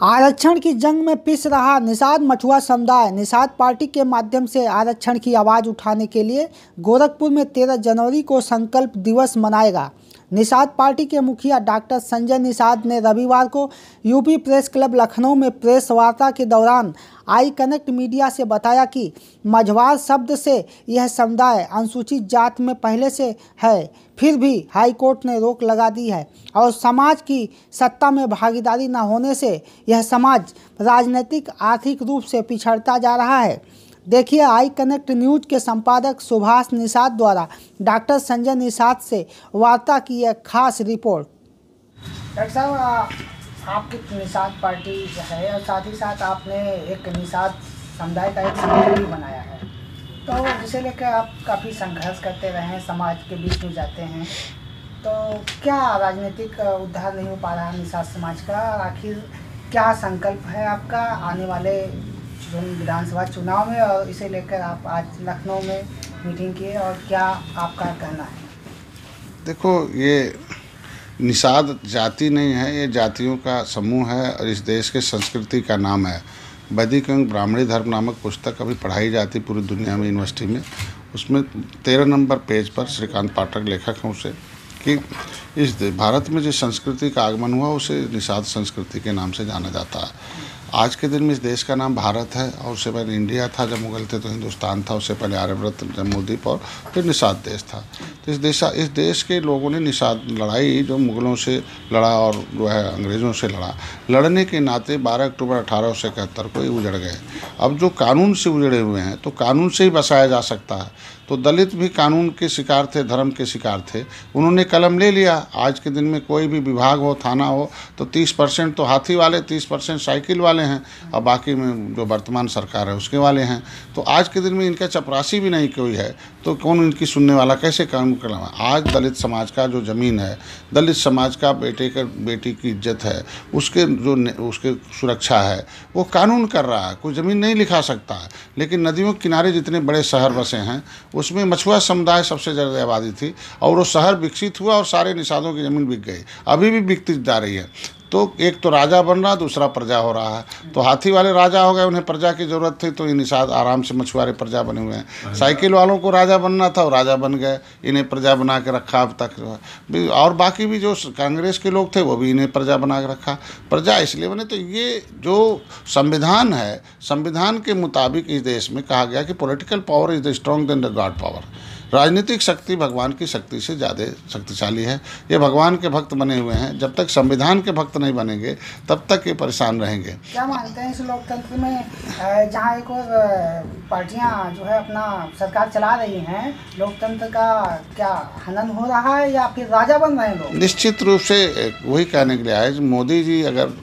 आरक्षण की जंग में पिस रहा निषाद मछुआ समुदाय निषाद पार्टी के माध्यम से आरक्षण की आवाज़ उठाने के लिए गोरखपुर में 13 जनवरी को संकल्प दिवस मनाएगा। निषाद पार्टी के मुखिया डॉक्टर संजय निषाद ने रविवार को यूपी प्रेस क्लब लखनऊ में प्रेस वार्ता के दौरान आई कनेक्ट मीडिया से बताया कि मझवार शब्द से यह समुदाय अनुसूचित जात में पहले से है, फिर भी हाईकोर्ट ने रोक लगा दी है और समाज की सत्ता में भागीदारी न होने से यह समाज राजनीतिक आर्थिक रूप से पिछड़ता जा रहा है। देखिए आई कनेक्ट न्यूज के संपादक सुभाष निषाद द्वारा डॉक्टर संजय निषाद से वार्ता की एक खास रिपोर्ट। डॉक्टर साहब, आपकी निषाद पार्टी है और साथ ही साथ आपने एक निषाद समुदाय का एक संगठन भी बनाया है, तो जिसे लेकर आप काफ़ी संघर्ष करते रहे हैं, समाज के बीच में जाते हैं, तो क्या राजनीतिक उद्धार नहीं हो पा रहा निषाद समाज का? आखिर क्या संकल्प है आपका आने वाले विधानसभा चुनाव में, और इसे लेकर आप आज लखनऊ में मीटिंग किए, और क्या आपका कहना है? देखो, ये निषाद जाति नहीं है, ये जातियों का समूह है और इस देश के संस्कृति का नाम है। वैदिक एवं ब्राह्मणी धर्म नामक पुस्तक अभी पढ़ाई जाती पूरी दुनिया में यूनिवर्सिटी में। उसमें 13 नंबर पेज पर श्रीकांत पाठक लेखक हैं उसे कि इस भारत में जिस संस्कृति का आगमन हुआ उसे निषाद संस्कृति के नाम से जाना जाता है। आज के दिन में इस देश का नाम भारत है और उससे पहले इंडिया था, जब मुगल थे तो हिंदुस्तान था, उससे पहले आर्यभट्ट, जम्मूद्वीप और फिर निषाद देश था। तो इस देश के लोगों ने निषाद लड़ाई जो मुगलों से लड़ा और जो है अंग्रेज़ों से लड़ने के नाते 12 अक्टूबर 1871 को ही उजड़ गए। अब जो कानून से उजड़े हुए हैं तो कानून से ही बसाया जा सकता है। तो दलित भी कानून के शिकार थे, धर्म के शिकार थे, उन्होंने कलम ले लिया। आज के दिन में कोई भी विभाग हो, थाना हो, तो 30% तो हाथी वाले, 30% साइकिल वाले हैं और बाकी में जो वर्तमान सरकार है उसके वाले हैं। तो आज के दिन में इनका चपरासी भी नहीं कोई है, तो कौन इनकी सुनने वाला, कैसे काम करना? आज दलित समाज का जो ज़मीन है, दलित समाज का बेटी की इज्जत है, उसके सुरक्षा है, वो कानून कर रहा है। कोई ज़मीन नहीं लिखा सकता है। लेकिन नदियों के किनारे जितने बड़े शहर बसे हैं उसमें मछुआ समुदाय सबसे ज़्यादा आबादी थी और वो शहर विकसित हुआ और सारे निषादों की ज़मीन बिक गई, अभी भी बिकती जा रही है। तो एक तो राजा बन रहा, दूसरा प्रजा हो रहा है। तो हाथी वाले राजा हो गए, उन्हें प्रजा की ज़रूरत थी, तो ये निषाद आराम से मछुआरे प्रजा बने हुए हैं। साइकिल वालों को राजा बनना था, वो राजा बन गए, इन्हें प्रजा बना के रखा अब तक। और बाकी भी जो कांग्रेस के लोग थे वो भी इन्हें प्रजा बना के रखा। प्रजा इसलिए बने, तो ये जो संविधान है, संविधान के मुताबिक इस देश में कहा गया कि political power is the strong than the god power. राजनीतिक शक्ति भगवान की शक्ति से ज़्यादा शक्तिशाली है। ये भगवान के भक्त बने हुए हैं, जब तक संविधान के भक्त नहीं बनेंगे तब तक ये परेशान रहेंगे। क्या मानते हैं इस लोकतंत्र में जहाँ एक और पार्टियाँ जो है अपना सरकार चला रही हैं, लोकतंत्र का क्या हनन हो रहा है या फिर राजा बन रहे हैं लोग? निश्चित रूप से वही कहने के लिए आए, मोदी जी अगर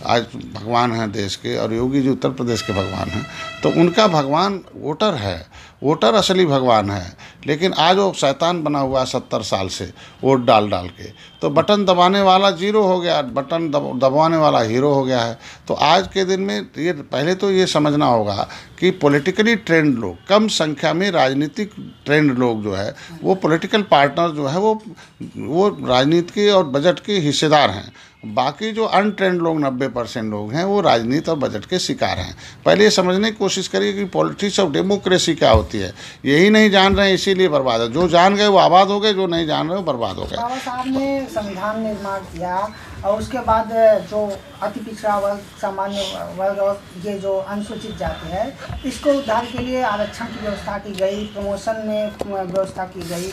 आज भगवान हैं देश के और योगी जी उत्तर प्रदेश के भगवान हैं, तो उनका भगवान वोटर है, वोटर असली भगवान है। लेकिन आज वो शैतान बना हुआ है 70 साल से वोट डाल के। तो बटन दबाने वाला जीरो हो गया, बटन दबाने वाला हीरो हो गया है। तो आज के दिन में ये पहले तो ये समझना होगा कि पॉलिटिकली ट्रेंड लोग, कम संख्या में राजनीतिक ट्रेंड लोग जो है, वो पॉलिटिकल पार्टनर जो है वो राजनीति के और बजट के हिस्सेदार हैं। बाकी जो अनट्रेंड लोग 90% लोग हैं वो राजनीति और बजट के शिकार हैं। पहले ये समझने की कोशिश करिए कि पॉलिटिक्स ऑफ डेमोक्रेसी क्या होती है। यही नहीं जान रहे हैं, इसीलिए बर्बाद है। जो जान गए वो आबाद हो गए, जो नहीं जान रहे वो बर्बाद हो गए। बाबा साहब ने संविधान निर्माण किया और उसके बाद जो अति पिछड़ा वर्ग, सामान्य वर्ग और ये जो अनुसूचित जाति है, इसको उद्धार के लिए आरक्षण की व्यवस्था की गई, प्रमोशन में व्यवस्था की गई,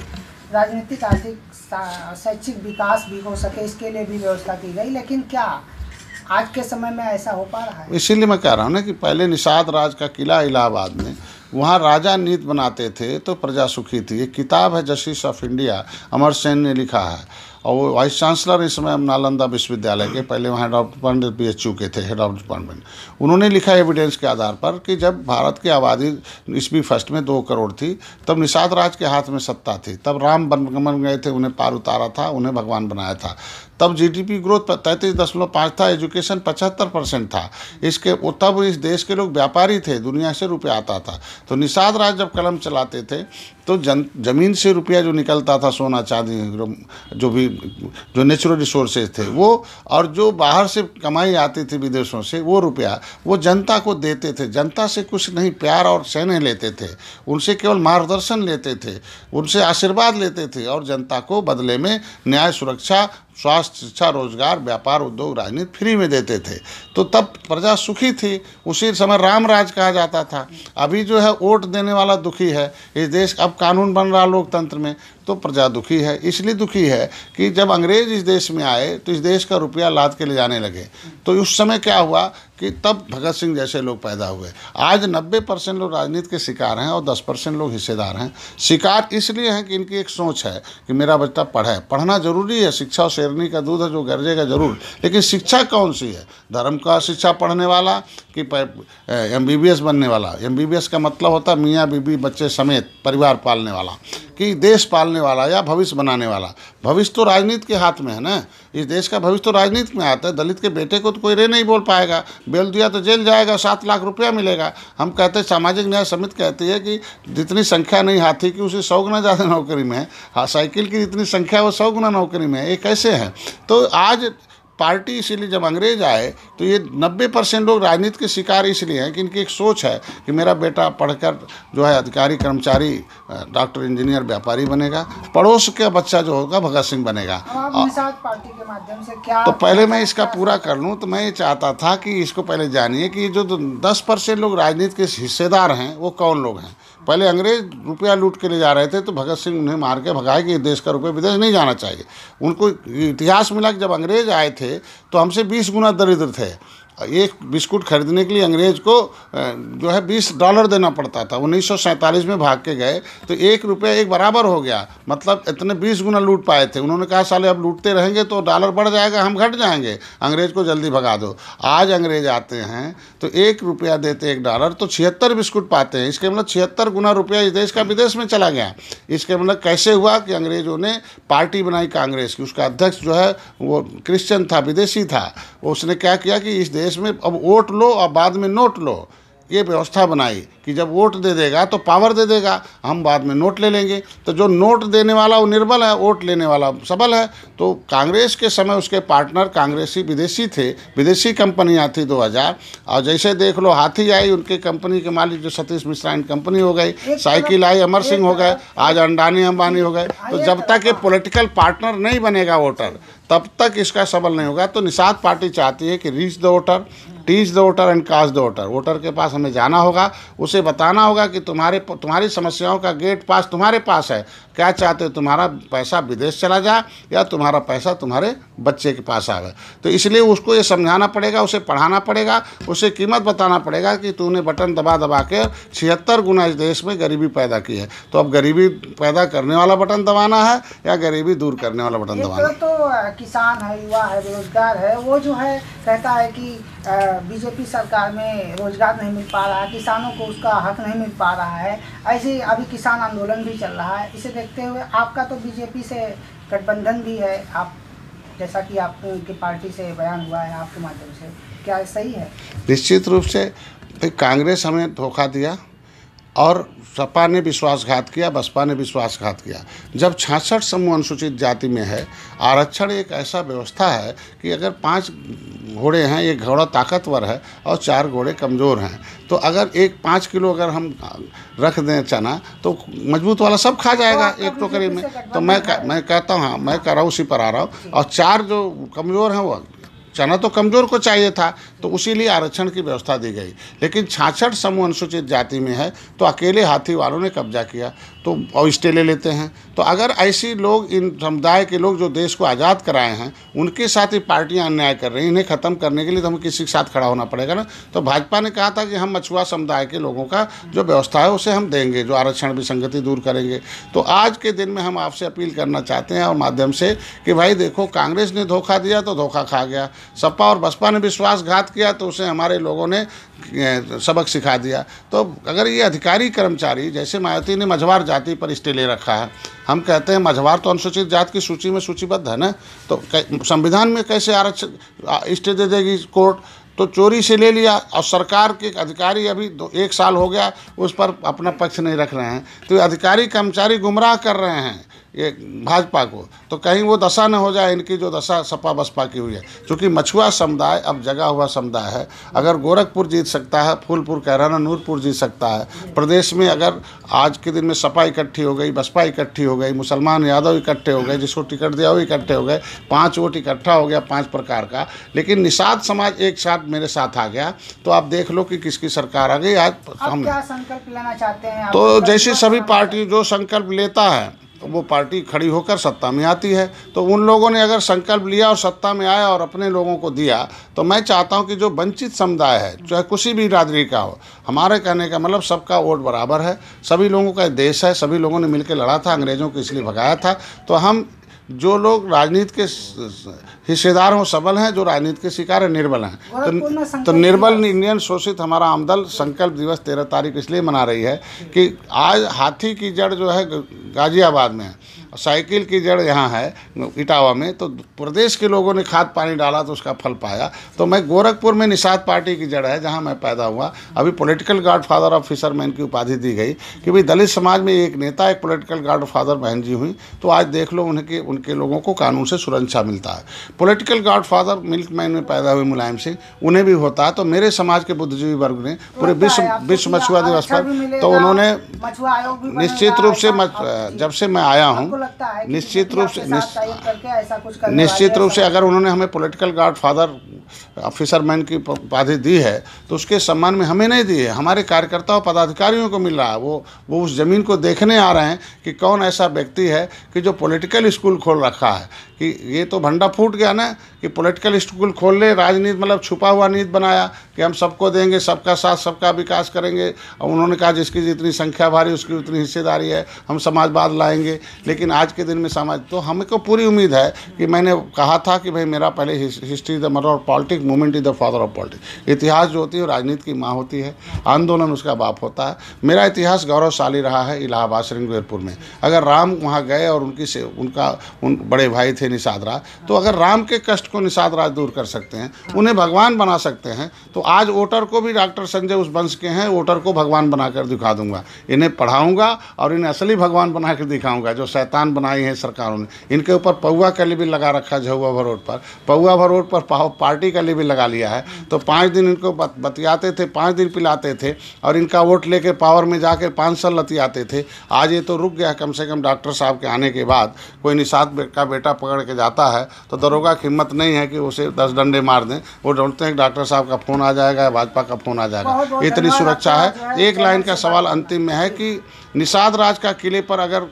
राजनीतिक आर्थिक शैक्षिक विकास भी हो सके इसके लिए भी व्यवस्था की गई। लेकिन क्या आज के समय में ऐसा हो पा रहा है? इसीलिए मैं कह रहा हूँ ना कि पहले निषाद राज का किला इलाहाबाद में, वहाँ राजा नीति बनाते थे तो प्रजा सुखी थी। एक किताब है जस्टिस ऑफ इंडिया, अमर सेन ने लिखा है, और वो वाइस चांसलर इस समय नालंदा विश्वविद्यालय के, पहले वहाँ हेड ऑफ डिपार्टमेंट PHU के थे, हेड ऑफ डिपार्टमेंट। उन्होंने लिखा एविडेंस के आधार पर कि जब भारत की आबादी ईस्वी फर्स्ट में 2 करोड़ थी, तब निषाद राज के हाथ में सत्ता थी, तब राम बन गए थे, उन्हें पार उतारा था, उन्हें भगवान बनाया था। तब जीडीपी ग्रोथ 33.5 था, एजुकेशन 75% था। इसके तब इस देश के लोग व्यापारी थे, दुनिया से रुपया आता था। तो निषाद राज जब कलम चलाते थे तो ज़मीन से रुपया जो निकलता था, सोना चांदी जो नेचुरल रिसोर्सेज थे वो, और जो बाहर से कमाई आती थी विदेशों से, वो रुपया वो जनता को देते थे। जनता से कुछ नहीं प्यार और स्नेह लेते थे, उनसे केवल मार्गदर्शन लेते थे, उनसे आशीर्वाद लेते थे, और जनता को बदले में न्याय, सुरक्षा, स्वास्थ्य, शिक्षा, रोजगार, व्यापार, उद्योग, राजनीति फ्री में देते थे। तो तब प्रजा सुखी थी। उसी समय राम राज कहा जाता था। अभी जो है वोट देने वाला दुखी है इस देश। अब कानून बन रहा लोकतंत्र में तो प्रजा दुखी है। इसलिए दुखी है कि जब अंग्रेज इस देश में आए तो इस देश का रुपया लाद के ले जाने लगे। तो उस समय क्या हुआ कि तब भगत सिंह जैसे लोग पैदा हुए। आज 90% लोग राजनीति के शिकार हैं और 10% लोग हिस्सेदार हैं। शिकार इसलिए हैं कि इनकी एक सोच है कि मेरा बच्चा पढ़े। पढ़ना जरूरी है, शिक्षा शेरनी का दूध है जो गरजेगा जरूर, लेकिन शिक्षा कौन सी है? धर्म का शिक्षा पढ़ने वाला कि MBBS बनने वाला? MBBS का मतलब होता है मियाँ बीबी बच्चे समेत परिवार पालने वाला, कि देश पालने वाला या भविष्य बनाने वाला। भविष्य तो राजनीति के हाथ में है ना, इस देश का भविष्य तो राजनीति में आता है। दलित के बेटे को तो कोई रे नहीं बोल पाएगा, बेल दिया तो जेल जाएगा, 7 लाख रुपया मिलेगा। हम कहते हैं, सामाजिक न्याय समिति कहती है कि जितनी संख्या नहीं हाथी की उसे 100 गुना ज़्यादा नौकरी में है। हाँ, साइकिल की जितनी संख्या वो 100 गुना नौकरी में है। ये कैसे है? तो आज पार्टी, इसीलिए जब अंग्रेज आए तो ये 90% लोग राजनीति के शिकार इसलिए हैं कि इनकी एक सोच है कि मेरा बेटा पढ़कर जो है अधिकारी, कर्मचारी, डॉक्टर, इंजीनियर, व्यापारी बनेगा, पड़ोस का बच्चा जो होगा भगत सिंह बनेगा। निषाद पार्टी के माध्यम से क्या, तो पहले मैं इसका पूरा कर लूँ तो मैं ये चाहता था कि इसको पहले जानिए कि जो 10% लोग राजनीति के हिस्सेदार हैं वो कौन लोग हैं। पहले अंग्रेज रुपया लूट के ले जा रहे थे तो भगत सिंह उन्हें मार के भगाए कि देश का रुपया विदेश नहीं जाना चाहिए। उनको इतिहास मिला कि जब अंग्रेज आए थे तो हमसे 20 गुना दरिद्र थे। एक बिस्कुट खरीदने के लिए अंग्रेज को जो है $20 देना पड़ता था। 1947 में भाग के गए तो 1 रुपया एक बराबर हो गया, मतलब इतने 20 गुना लूट पाए थे। उन्होंने कहा साले अब लूटते रहेंगे तो डॉलर बढ़ जाएगा, हम घट जाएंगे, अंग्रेज को जल्दी भगा दो। आज अंग्रेज आते हैं तो 1 रुपया देते $1 तो 76 बिस्कुट पाते हैं। इसके मतलब 76 गुना रुपया इस देश का विदेश में चला गया। इसके मतलब कैसे हुआ कि अंग्रेजों ने पार्टी बनाई कांग्रेस की, उसका अध्यक्ष जो है वो क्रिश्चियन था, विदेशी था। उसने क्या किया कि इस देश में अब वोट लो और बाद में नोट लो, ये व्यवस्था बनाई कि जब वोट दे देगा तो पावर दे देगा, हम बाद में नोट ले लेंगे। तो जो नोट देने वाला वो निर्बल है, वोट लेने वाला सबल है। तो कांग्रेस के समय उसके पार्टनर कांग्रेसी विदेशी थे, विदेशी कंपनियां थी 2000। और जैसे देख लो हाथी आई, उनके कंपनी के मालिक जो सतीश मिश्रा एंड कंपनी हो गई, साइकिल आई अमर सिंह हो गए, आज अंडानी अंबानी हो गए। तो जब तक ये पॉलिटिकल पार्टनर नहीं बनेगा वोटर, तब तक इसका सबल नहीं होगा। तो निषाद पार्टी चाहती है कि reach the voter, teach the voter and cast the voter. Voter के पास हमें जाना होगा, उसे बताना होगा कि तुम्हारी समस्याओं का गेट पास तुम्हारे पास है। क्या चाहते हो, तुम्हारा पैसा विदेश चला जाए या तुम्हारा पैसा तुम्हारे बच्चे के पास आवे? तो इसलिए उसको ये समझाना पड़ेगा, उसे पढ़ाना पड़ेगा, उसे कीमत बताना पड़ेगा कि तूने बटन दबा दबा के 76 गुना इस देश में गरीबी पैदा की है। तो अब गरीबी पैदा करने वाला बटन दबाना है या गरीबी दूर करने वाला बटन दबाना है? तो किसान है, युवा है, बेरोजगार है, वो जो है कहता है कि बीजेपी सरकार में रोजगार नहीं मिल पा रहा है, किसानों को उसका हक नहीं मिल पा रहा है। ऐसे अभी किसान आंदोलन भी चल रहा है। इसे देखते हुए आपका तो बीजेपी से गठबंधन भी है, आप जैसा कि आपकी पार्टी से बयान हुआ है आपके माध्यम से, क्या सही है? निश्चित रूप से कांग्रेस हमें धोखा दिया और सपा ने विश्वासघात किया, बसपा ने विश्वासघात किया। जब 66 समूह अनुसूचित जाति में है, आरक्षण एक ऐसा व्यवस्था है कि अगर 5 घोड़े हैं, एक घोड़ा ताकतवर है और 4 घोड़े कमज़ोर हैं, तो अगर 5 किलो अगर हम रख दें चना तो मजबूत वाला सब खा जाएगा एक टोकरी में। तो मैं कहता हूँ, हाँ मैं कह रहा हूँ, उसी पर आ रहा हूँ। और 4 जो कमज़ोर हैं वो चना तो कमज़ोर को चाहिए था, तो उसीलिए आरक्षण की व्यवस्था दी गई। लेकिन 66 समूह अनुसूचित जाति में है तो अकेले हाथी वालों ने कब्जा किया तो और स्टे ले लेते हैं। तो अगर ऐसी लोग, इन समुदाय के लोग जो देश को आज़ाद कराए हैं, उनके साथ ही पार्टियां अन्याय कर रही हैं, इन्हें ख़त्म करने के लिए तो हमें किसी के साथ खड़ा होना पड़ेगा ना। तो भाजपा ने कहा था कि हम मछुआ समुदाय के लोगों का जो व्यवस्था है उसे हम देंगे, जो आरक्षण विसंगति दूर करेंगे। तो आज के दिन में हम आपसे अपील करना चाहते हैं और माध्यम से कि भाई देखो, कांग्रेस ने धोखा दिया तो धोखा खा गया, सपा और बसपा ने विश्वासघात किया तो उसे हमारे लोगों ने सबक सिखा दिया। तो अगर ये अधिकारी कर्मचारी, जैसे मायावती ने मझवार जाति पर स्टे ले रखा है, हम कहते हैं मझवार तो अनुसूचित जाति की सूची में सूचीबद्ध है ना, तो संविधान में कैसे आरक्षण स्टे दे देगी कोर्ट? तो चोरी से ले लिया और सरकार के अधिकारी अभी 1 साल हो गया उस पर अपना पक्ष नहीं रख रहे हैं। तो अधिकारी कर्मचारी गुमराह कर रहे हैं ये भाजपा को, तो कहीं वो दशा न हो जाए इनकी जो दशा सपा बसपा की हुई है। क्योंकि मछुआ समुदाय अब जगा हुआ समुदाय है। अगर गोरखपुर जीत सकता है, फूलपुर, कैराना, नूरपुर जीत सकता है, प्रदेश में अगर आज के दिन में सपा इकट्ठी हो गई, बसपा इकट्ठी हो गई, मुसलमान यादव इकट्ठे हो गए, जिसको टिकट दिया वो इकट्ठे हो गए, 5 वोट इकट्ठा हो गया 5 प्रकार का, लेकिन निषाद समाज एक साथ मेरे साथ आ गया, तो आप देख लो कि किसकी सरकार आ गई। आज हम क्या संकल्प लेना चाहते हैं? तो जैसे सभी पार्टी जो संकल्प लेता है तो वो पार्टी खड़ी होकर सत्ता में आती है। तो उन लोगों ने अगर संकल्प लिया और सत्ता में आया और अपने लोगों को दिया, तो मैं चाहता हूं कि जो वंचित समुदाय है, चाहे किसी भी बिरादरी का हो, हमारे कहने का मतलब सबका वोट बराबर है, सभी लोगों का देश है, सभी लोगों ने मिलकर लड़ा था, अंग्रेज़ों को इसलिए भगाया था। तो हम जो लोग राजनीति के हिस्सेदार हों सबल हैं, जो राजनीति के शिकार हैं निर्बल हैं। तो निर्बल इंडियन शोषित हमारा आमदल संकल्प दिवस 13 तारीख इसलिए मना रही है कि आज हाथी की जड़ जो है गाजियाबाद में है, साइकिल की जड़ यहाँ है इटावा में, तो प्रदेश के लोगों ने खाद पानी डाला तो उसका फल पाया। तो मैं गोरखपुर में निषाद पार्टी की जड़ है, जहाँ मैं पैदा हुआ। अभी पॉलिटिकल गॉडफादर ऑफ फिशरमैन की उपाधि दी गई कि भाई दलित समाज में एक नेता, एक पॉलिटिकल गॉडफादर बहन जी हुई, तो आज देख लो उनके लोगों को कानून से सुरक्षा मिलता है। पॉलिटिकल गॉडफादर मिल्कमैन में पैदा हुए मुलायम सिंह, उन्हें भी होता है। तो मेरे समाज के बुद्धिजीवी वर्ग ने पूरे विश्व मछुआ दिवस पर तो उन्होंने निश्चित रूप से, जब से मैं आया हूँ, निश्चित रूप से अगर उन्होंने हमें पॉलिटिकल गॉडफादर फिशरमैन की उपाधि दी है तो उसके सम्मान में हमें नहीं दी है, हमारे कार्यकर्ताओं पदाधिकारियों को मिल रहा है। वो उस ज़मीन को देखने आ रहे हैं कि कौन ऐसा व्यक्ति है कि जो पॉलिटिकल स्कूल खोल रखा है। कि ये तो भंडा फूट गया ना कि पॉलिटिकल स्कूल खोल ले, राजनीति मतलब छुपा हुआ नीति बनाया कि हम सबको देंगे, सबका साथ सबका विकास करेंगे। और उन्होंने कहा जिसकी जितनी संख्या भारी उसकी उतनी हिस्सेदारी है, हम समाजवाद लाएंगे। लेकिन आज के दिन में समाज, तो हमको पूरी उम्मीद है कि मैंने कहा था कि भाई मेरा पहले history the mother of politics, movement is the father of politics. इतिहास जो होती है राजनीति की माँ होती है, आंदोलन उसका बाप होता है। मेरा इतिहास गौरवशाली रहा है इलाहाबाद श्रृंगेरपुर में। अगर राम वहाँ गए और उन बड़े भाई थे निषाद राज, तो अगर राम के कष्ट को निषाद राज दूर कर सकते हैं, उन्हें भगवान बना सकते हैं, तो आज वोटर को भी डॉक्टर संजय उस वंश के हैं, वोटर को भगवान बनाकर दिखा दूंगा। इन्हें पढ़ाऊंगा और इन्हें असली भगवान बनाकर दिखाऊंगा जो शैतान बनाई है सरकारों ने। इनके ऊपर पौवा का लेबल लगा रखा है, झुआ भरोट पर, पौवा भरोट पर पार्टी का लेबल लगा लिया है। तो 5 दिन इनको बतियाते थे, 5 दिन पिलाते थे और इनका वोट लेके पावर में जाकर 5 साल लतियाते थे। आज ये तो रुक गया। कम से कम डॉक्टर साहब के आने के बाद कोई निषाद का बेटा पकड़ के जाता है तो दरोगा की हिम्मत नहीं है कि उसे 10 डंडे मार दें। वो ढूंढते हैं डॉक्टर साहब का फ़ोन आ जाएगा, भाजपा का फ़ोन आ जाएगा। इतनी सुरक्षा है। एक लाइन का सवाल अंतिम में है कि निषाद राज का किले पर अगर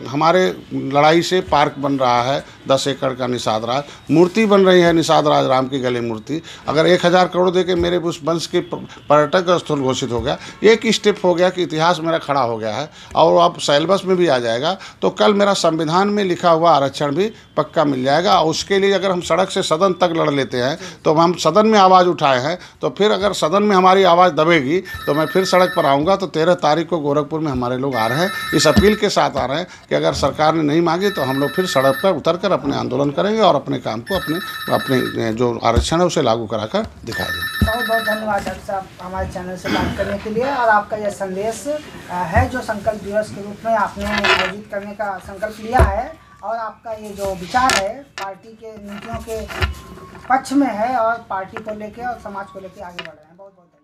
हमारे लड़ाई से पार्क बन रहा है 10 एकड़ का, निषाद राज मूर्ति बन रही है, निषाद राज राम की गले मूर्ति, अगर 1000 करोड़ देके मेरे उस वंश के पर्यटक स्थल घोषित हो गया, एक स्टेप हो गया कि इतिहास मेरा खड़ा हो गया है और अब सिलेबस में भी आ जाएगा। तो कल मेरा संविधान में लिखा हुआ आरक्षण भी पक्का मिल जाएगा। और उसके लिए अगर हम सड़क से सदन तक लड़ लेते हैं, तो हम सदन में आवाज़ उठाए हैं, तो फिर अगर सदन में हमारी आवाज़ दबेगी तो मैं फिर सड़क पर आऊँगा। तो 13 तारीख को गोरखपुर में हमारे लोग आ रहे हैं, इस अपील के साथ आ रहे हैं कि अगर सरकार ने नहीं मांगी तो हम लोग फिर सड़क पर उतरकर अपने आंदोलन करेंगे और अपने काम को अपने जो आरक्षण है उसे लागू कराकर दिखाएंगे। बहुत बहुत धन्यवाद डॉक्टर साहब हमारे चैनल से बात करने के लिए, और आपका यह संदेश है जो संकल्प दिवस के रूप में आपने आयोजित करने का संकल्प लिया है, और आपका ये जो विचार है पार्टी के नीतियों के पक्ष में है और पार्टी को लेके और समाज को लेके आगे बढ़ रहे हैं। बहुत बहुत धन्यवाद।